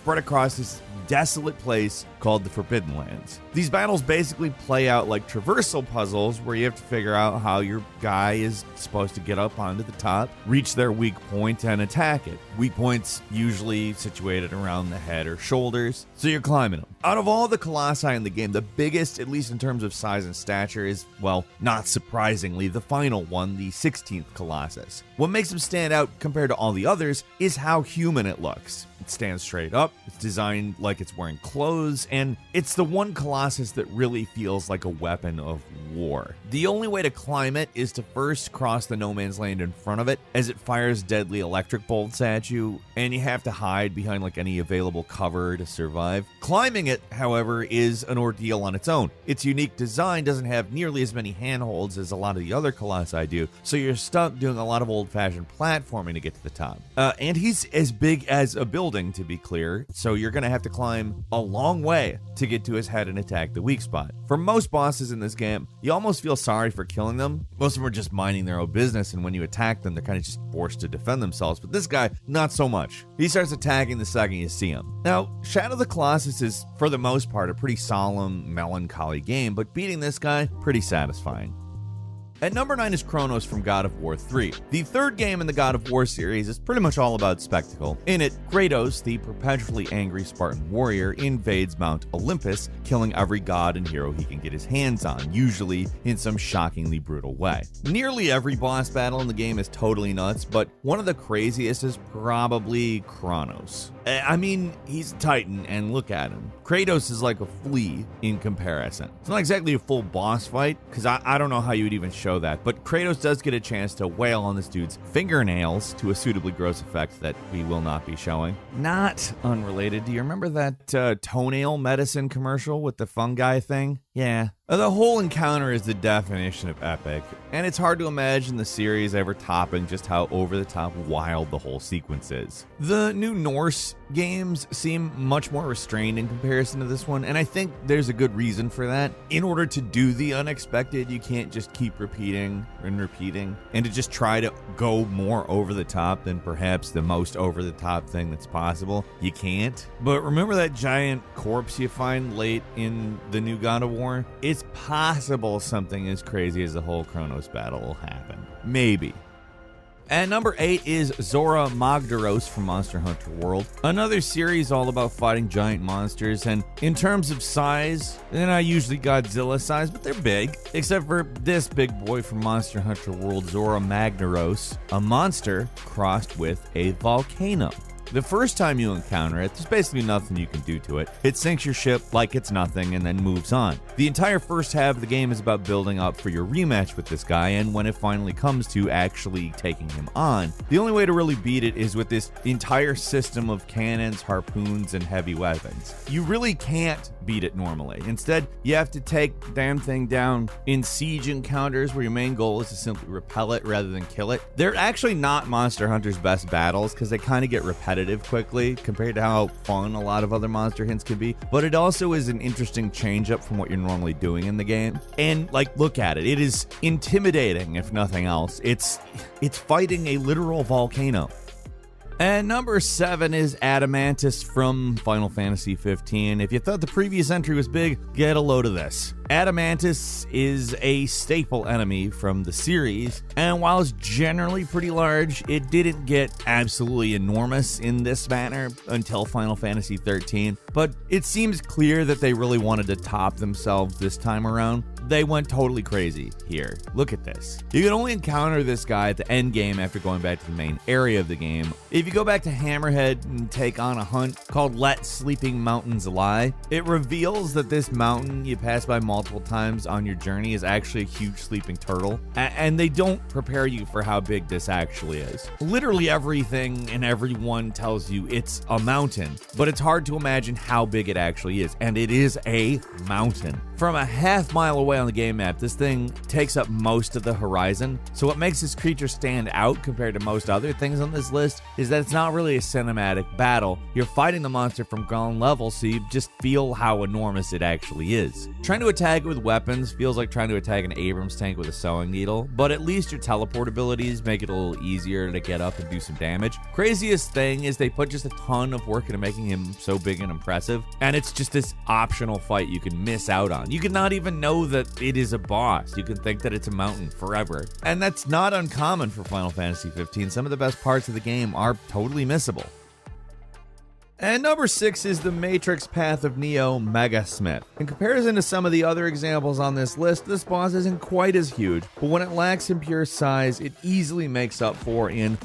spread across this desolate place called the Forbidden Lands. These battles basically play out like traversal puzzles where you have to figure out how your guy is supposed to get up onto the top, reach their weak point, and attack it. Weak points usually situated around the head or shoulders, so you're climbing them. Out of all the colossi in the game, the biggest, at least in terms of size and stature, is, well, not surprisingly, the final one, the 16th Colossus. What makes him stand out compared to all the others is how human it looks. It stands straight up, it's designed like it's wearing clothes, and it's the one Colossus that really feels like a weapon of war. The only way to climb it is to first cross the no man's land in front of it, as it fires deadly electric bolts at you, and you have to hide behind like any available cover to survive. Climbing it, however, is an ordeal on its own. Its unique design doesn't have nearly as many handholds as a lot of the other Colossi do, so you're stuck doing a lot of old-fashioned platforming to get to the top. And he's as big as a building, to be clear, so you're gonna have to climb a long way to get to his head and attack the weak spot. For most bosses in this game, you almost feel sorry for killing them. Most of them are just minding their own business, and when you attack them, they're kind of just forced to defend themselves. But this guy, not so much. He starts attacking the second you see him. Now, Shadow of the Colossus is, for the most part, a pretty solemn, melancholy game, but beating this guy, pretty satisfying. At number 9 is Kronos from God of War 3. The third game in the God of War series is pretty much all about spectacle. In it, Kratos, the perpetually angry Spartan warrior, invades Mount Olympus, killing every god and hero he can get his hands on, usually in some shockingly brutal way. Nearly every boss battle in the game is totally nuts, but one of the craziest is probably Kronos. I mean, he's a titan, and look at him. Kratos is like a flea in comparison. It's not exactly a full boss fight, because I don't know how you would even show that, but Kratos does get a chance to wail on this dude's fingernails to a suitably gross effect that we will not be showing. Not unrelated, do you remember that toenail medicine commercial with the fungi thing? Yeah. The whole encounter is the definition of epic, and it's hard to imagine the series ever topping just how over-the-top wild the whole sequence is. The new Norse games seem much more restrained in comparison to this one, and I think there's a good reason for that. In order to do the unexpected, you can't just keep repeating and repeating, and to just try to go more over the top than perhaps the most over-the-top thing that's possible. You can't. But remember that giant corpse you find late in the new God of War? It's possible something as crazy as the whole Kronos battle will happen. Maybe. At number 8 is Zora Magdaros from Monster Hunter World, another series all about fighting giant monsters, and in terms of size, they're not usually Godzilla size, but they're big, except for this big boy from Monster Hunter World, Zora Magdaros, a monster crossed with a volcano. The first time you encounter it, there's basically nothing you can do to it. It sinks your ship like it's nothing and then moves on. The entire first half of the game is about building up for your rematch with this guy, and when it finally comes to actually taking him on, the only way to really beat it is with this entire system of cannons, harpoons, and heavy weapons. You really can't beat it normally. Instead, you have to take the damn thing down in siege encounters where your main goal is to simply repel it rather than kill it. They're actually not Monster Hunter's best battles because they kind of get repetitive quickly compared to how fun a lot of other monster hints can be, but it also is an interesting change up from what you're normally doing in the game. And like, look at it. It is intimidating, if nothing else. It's fighting a literal volcano. And number 7 is Adamantis from Final Fantasy 15. If you thought the previous entry was big, get a load of this. Adamantis is a staple enemy from the series, and while it's generally pretty large, it didn't get absolutely enormous in this manner until Final Fantasy 13, but it seems clear that they really wanted to top themselves this time around. They went totally crazy here. Look at this. You can only encounter this guy at the end game after going back to the main area of the game. If you go back to Hammerhead and take on a hunt called Let Sleeping Mountains Lie, it reveals that this mountain you pass by multiple times on your journey is actually a huge sleeping turtle, and they don't prepare you for how big this actually is. Literally everything and everyone tells you it's a mountain, but it's hard to imagine how big it actually is, and it is a mountain. From a half mile away on the game map, this thing takes up most of the horizon. So what makes this creature stand out compared to most other things on this list is that it's not really a cinematic battle. You're fighting the monster from ground level, so you just feel how enormous it actually is. Trying to attack it with weapons feels like trying to attack an Abrams tank with a sewing needle, but at least your teleport abilities make it a little easier to get up and do some damage. Craziest thing is they put just a ton of work into making him so big and impressive, and it's just this optional fight you can miss out on. You can not even know that it is a boss. You can think that it's a mountain forever. And that's not uncommon for Final Fantasy 15. Some of the best parts of the game are totally missable. And number 6 is the Matrix Path of Neo Megasmith. In comparison to some of the other examples on this list, this boss isn't quite as huge, but when it lacks in pure size, it easily makes up for in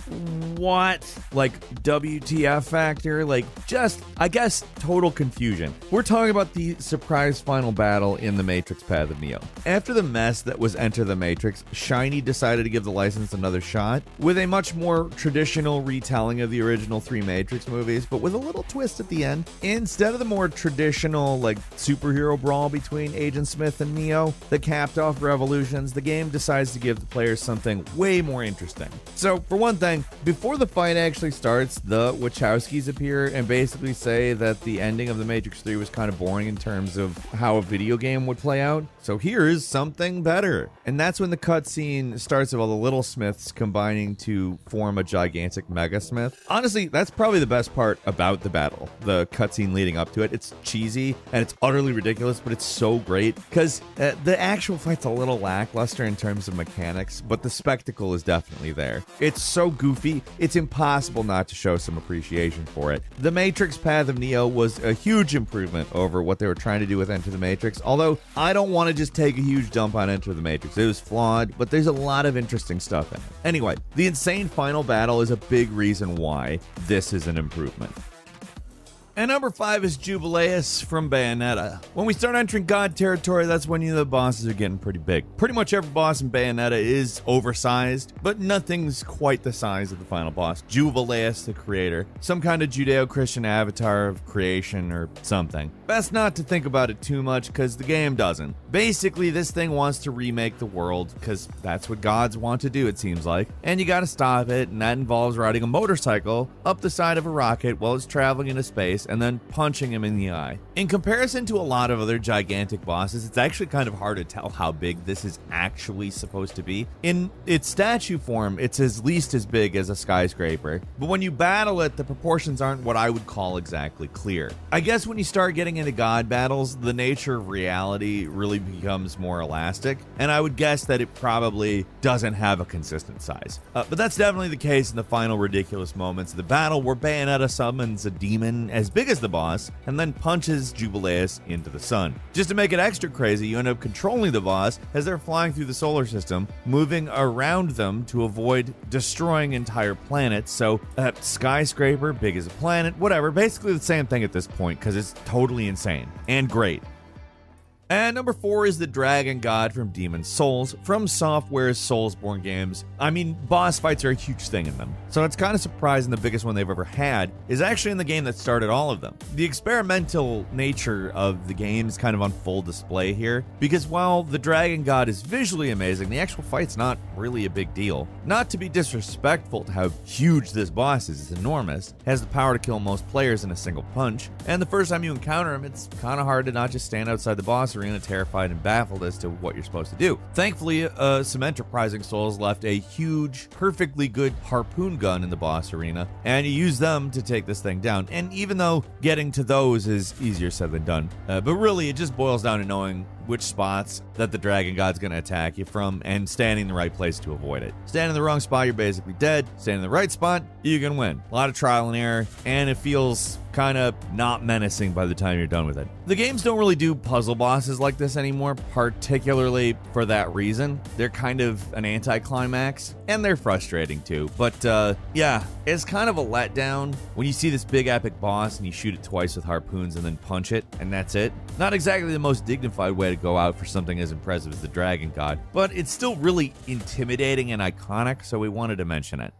what? Like WTF factor? Like just, I guess, total confusion. We're talking about the surprise final battle in the Matrix Path of Neo. After the mess that was Enter the Matrix, Shiny decided to give the license another shot with a much more traditional retelling of the original 3 Matrix movies, but with a little twist at the end. Instead of the more traditional like superhero brawl between Agent Smith and Neo that capped off Revolutions, the game decides to give the players something way more interesting. So for one thing, before the fight actually starts, the Wachowskis appear and basically say that the ending of The Matrix 3 was kind of boring in terms of how a video game would play out. So here's something better. And that's when the cutscene starts of all the little Smiths combining to form a gigantic Mega Smith. Honestly, that's probably the best part about the battle, the cutscene leading up to it. It's cheesy and it's utterly ridiculous, but it's so great because the actual fight's a little lackluster in terms of mechanics, but the spectacle is definitely there. It's so goofy, it's impossible not to show some appreciation for it. The Matrix Path of Neo was a huge improvement over what they were trying to do with Enter the Matrix, although I don't want to just take a huge dump on Enter the Matrix. It was flawed, but there's a lot of interesting stuff in it. Anyway, the insane final battle is a big reason why this is an improvement. And number 5 is Jubileus from Bayonetta. When we start entering God territory, that's when the bosses are getting pretty big. Pretty much every boss in Bayonetta is oversized, but nothing's quite the size of the final boss. Jubileus, the creator. Some kind of Judeo-Christian avatar of creation or something. Best not to think about it too much, because the game doesn't. Basically, this thing wants to remake the world, because that's what gods want to do, it seems like. And you gotta stop it, and that involves riding a motorcycle up the side of a rocket while it's traveling into space, and then punching him in the eye. In comparison to a lot of other gigantic bosses, it's actually kind of hard to tell how big this is actually supposed to be. In its statue form, it's at least as big as a skyscraper, but when you battle it, the proportions aren't what I would call exactly clear. I guess when you start getting into god battles, the nature of reality really becomes more elastic, and I would guess that it probably doesn't have a consistent size. But that's definitely the case in the final ridiculous moments of the battle, where Bayonetta summons a demon as big as the boss and then punches Jubileus into the sun. Just to make it extra crazy, you end up controlling the boss as they're flying through the solar system, moving around them to avoid destroying entire planets. So skyscraper, big as a planet, whatever, basically the same thing at this point because it's totally insane and great. And number 4 is the Dragon God from Demon's Souls, from Software's Soulsborne games. I mean, boss fights are a huge thing in them, so it's kind of surprising the biggest one they've ever had is actually in the game that started all of them. The experimental nature of the game is kind of on full display here, because while the Dragon God is visually amazing, the actual fight's not really a big deal. Not to be disrespectful to how huge this boss is, it's enormous, has the power to kill most players in a single punch, and the first time you encounter him, it's kind of hard to not just stand outside the boss arena terrified and baffled as to what you're supposed to do. Thankfully, some enterprising souls left a huge, perfectly good harpoon gun in the boss arena, and you use them to take this thing down. And even though getting to those is easier said than done, but really it just boils down to knowing which spots that the Dragon God's going to attack you from and standing in the right place to avoid it. Stand in the wrong spot, you're basically dead. Stand in the right spot, you can win. A lot of trial and error, and it feels kind of not menacing by the time you're done with it. The games don't really do puzzle bosses like this anymore, particularly for that reason. They're kind of an anticlimax, and they're frustrating too. But yeah, it's kind of a letdown when you see this big epic boss and you shoot it twice with harpoons and then punch it, and that's it. Not exactly the most dignified way to go out for something as impressive as the Dragon God, but it's still really intimidating and iconic, so we wanted to mention it.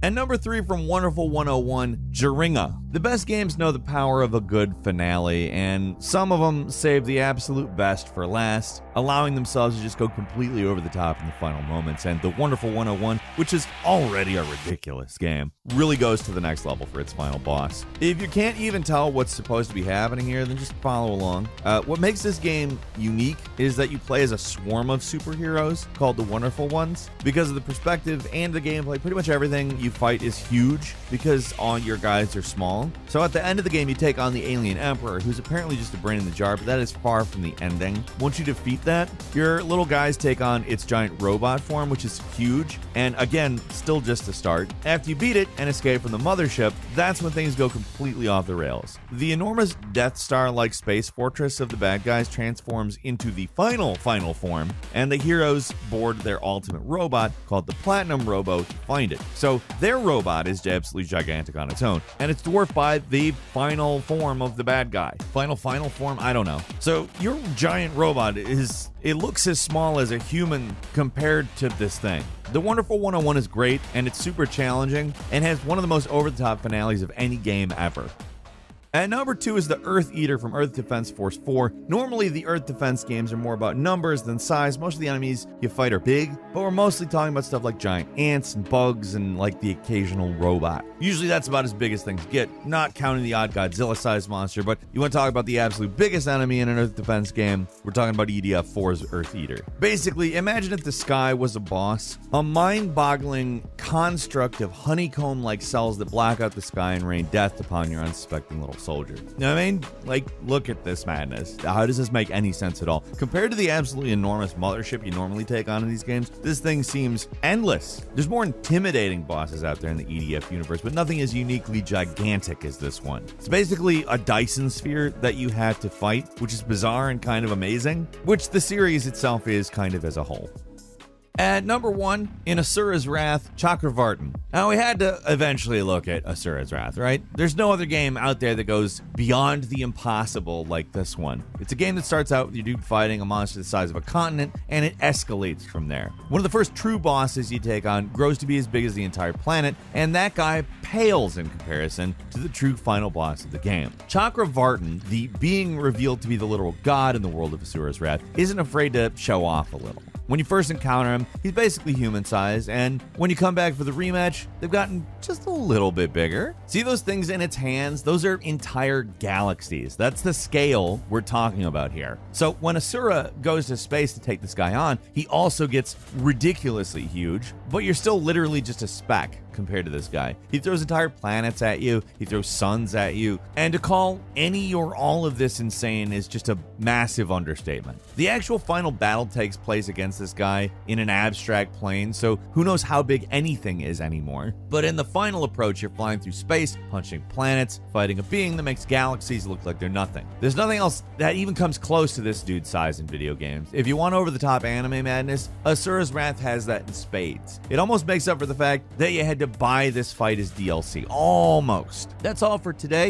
And number 3 from Wonderful 101, Jaringa. The best games know the power of a good finale, and some of them save the absolute best for last, allowing themselves to just go completely over the top in the final moments. And the Wonderful 101, which is already a ridiculous game, really goes to the next level for its final boss. If you can't even tell what's supposed to be happening here, then just follow along. What makes this game unique is that you play as a swarm of superheroes called the Wonderful Ones. Because of the perspective and the gameplay, pretty much everything you fight is huge because all your guys are small. So at the end of the game, you take on the alien emperor, who's apparently just a brain in the jar, but that is far from the ending. Once you defeat that, your little guys take on its giant robot form, which is huge, and again, still just a start. After you beat it and escape from the mothership, that's when things go completely off the rails. The enormous Death Star-like space fortress of the bad guys transforms into the final form, and the heroes board their ultimate robot called the Platinum Robo to find it. So their robot is absolutely gigantic on its own, and it's dwarfed by the final form of the bad guy. Final form? I don't know. So your giant robot it looks as small as a human compared to this thing. The Wonderful 101 is great, and it's super challenging, and has one of the most over-the-top finales of any game ever. At number 2 is the Earth Eater from Earth Defense Force 4. Normally, the Earth Defense games are more about numbers than size. Most of the enemies you fight are big, but we're mostly talking about stuff like giant ants and bugs and like the occasional robot. Usually that's about as big as things get, not counting the odd Godzilla-sized monster, but you want to talk about the absolute biggest enemy in an Earth Defense game, we're talking about EDF 4's Earth Eater. Basically, imagine if the sky was a boss, a mind-boggling construct of honeycomb-like cells that block out the sky and rain death upon your unsuspecting little soldier. You know what I mean? Like, look at this madness. How does this make any sense at all? Compared to the absolutely enormous mothership you normally take on in these games, this thing seems endless. There's more intimidating bosses out there in the EDF universe, but nothing as uniquely gigantic as this one. It's basically a Dyson sphere that you have to fight, which is bizarre and kind of amazing, which the series itself is kind of as a whole. At number 1, in Asura's Wrath, Chakravartin. Now, we had to eventually look at Asura's Wrath, right? There's no other game out there that goes beyond the impossible like this one. It's a game that starts out with your dude fighting a monster the size of a continent, and it escalates from there. One of the first true bosses you take on grows to be as big as the entire planet, and that guy pales in comparison to the true final boss of the game. Chakravartin, the being revealed to be the literal god in the world of Asura's Wrath, isn't afraid to show off a little. When you first encounter him, he's basically human-sized, and when you come back for the rematch, they've gotten just a little bit bigger. See those things in its hands? Those are entire galaxies. That's the scale we're talking about here. So when Asura goes to space to take this guy on, he also gets ridiculously huge, but you're still literally just a speck compared to this guy. He throws entire planets at you, he throws suns at you, and to call any or all of this insane is just a massive understatement. The actual final battle takes place against this guy in an abstract plane, so who knows how big anything is anymore. But in the final approach, you're flying through space, punching planets, fighting a being that makes galaxies look like they're nothing. There's nothing else that even comes close to this dude's size in video games. If you want over-the-top anime madness, Asura's Wrath has that in spades. It almost makes up for the fact that you had to buy this fight as DLC. Almost. That's all for today.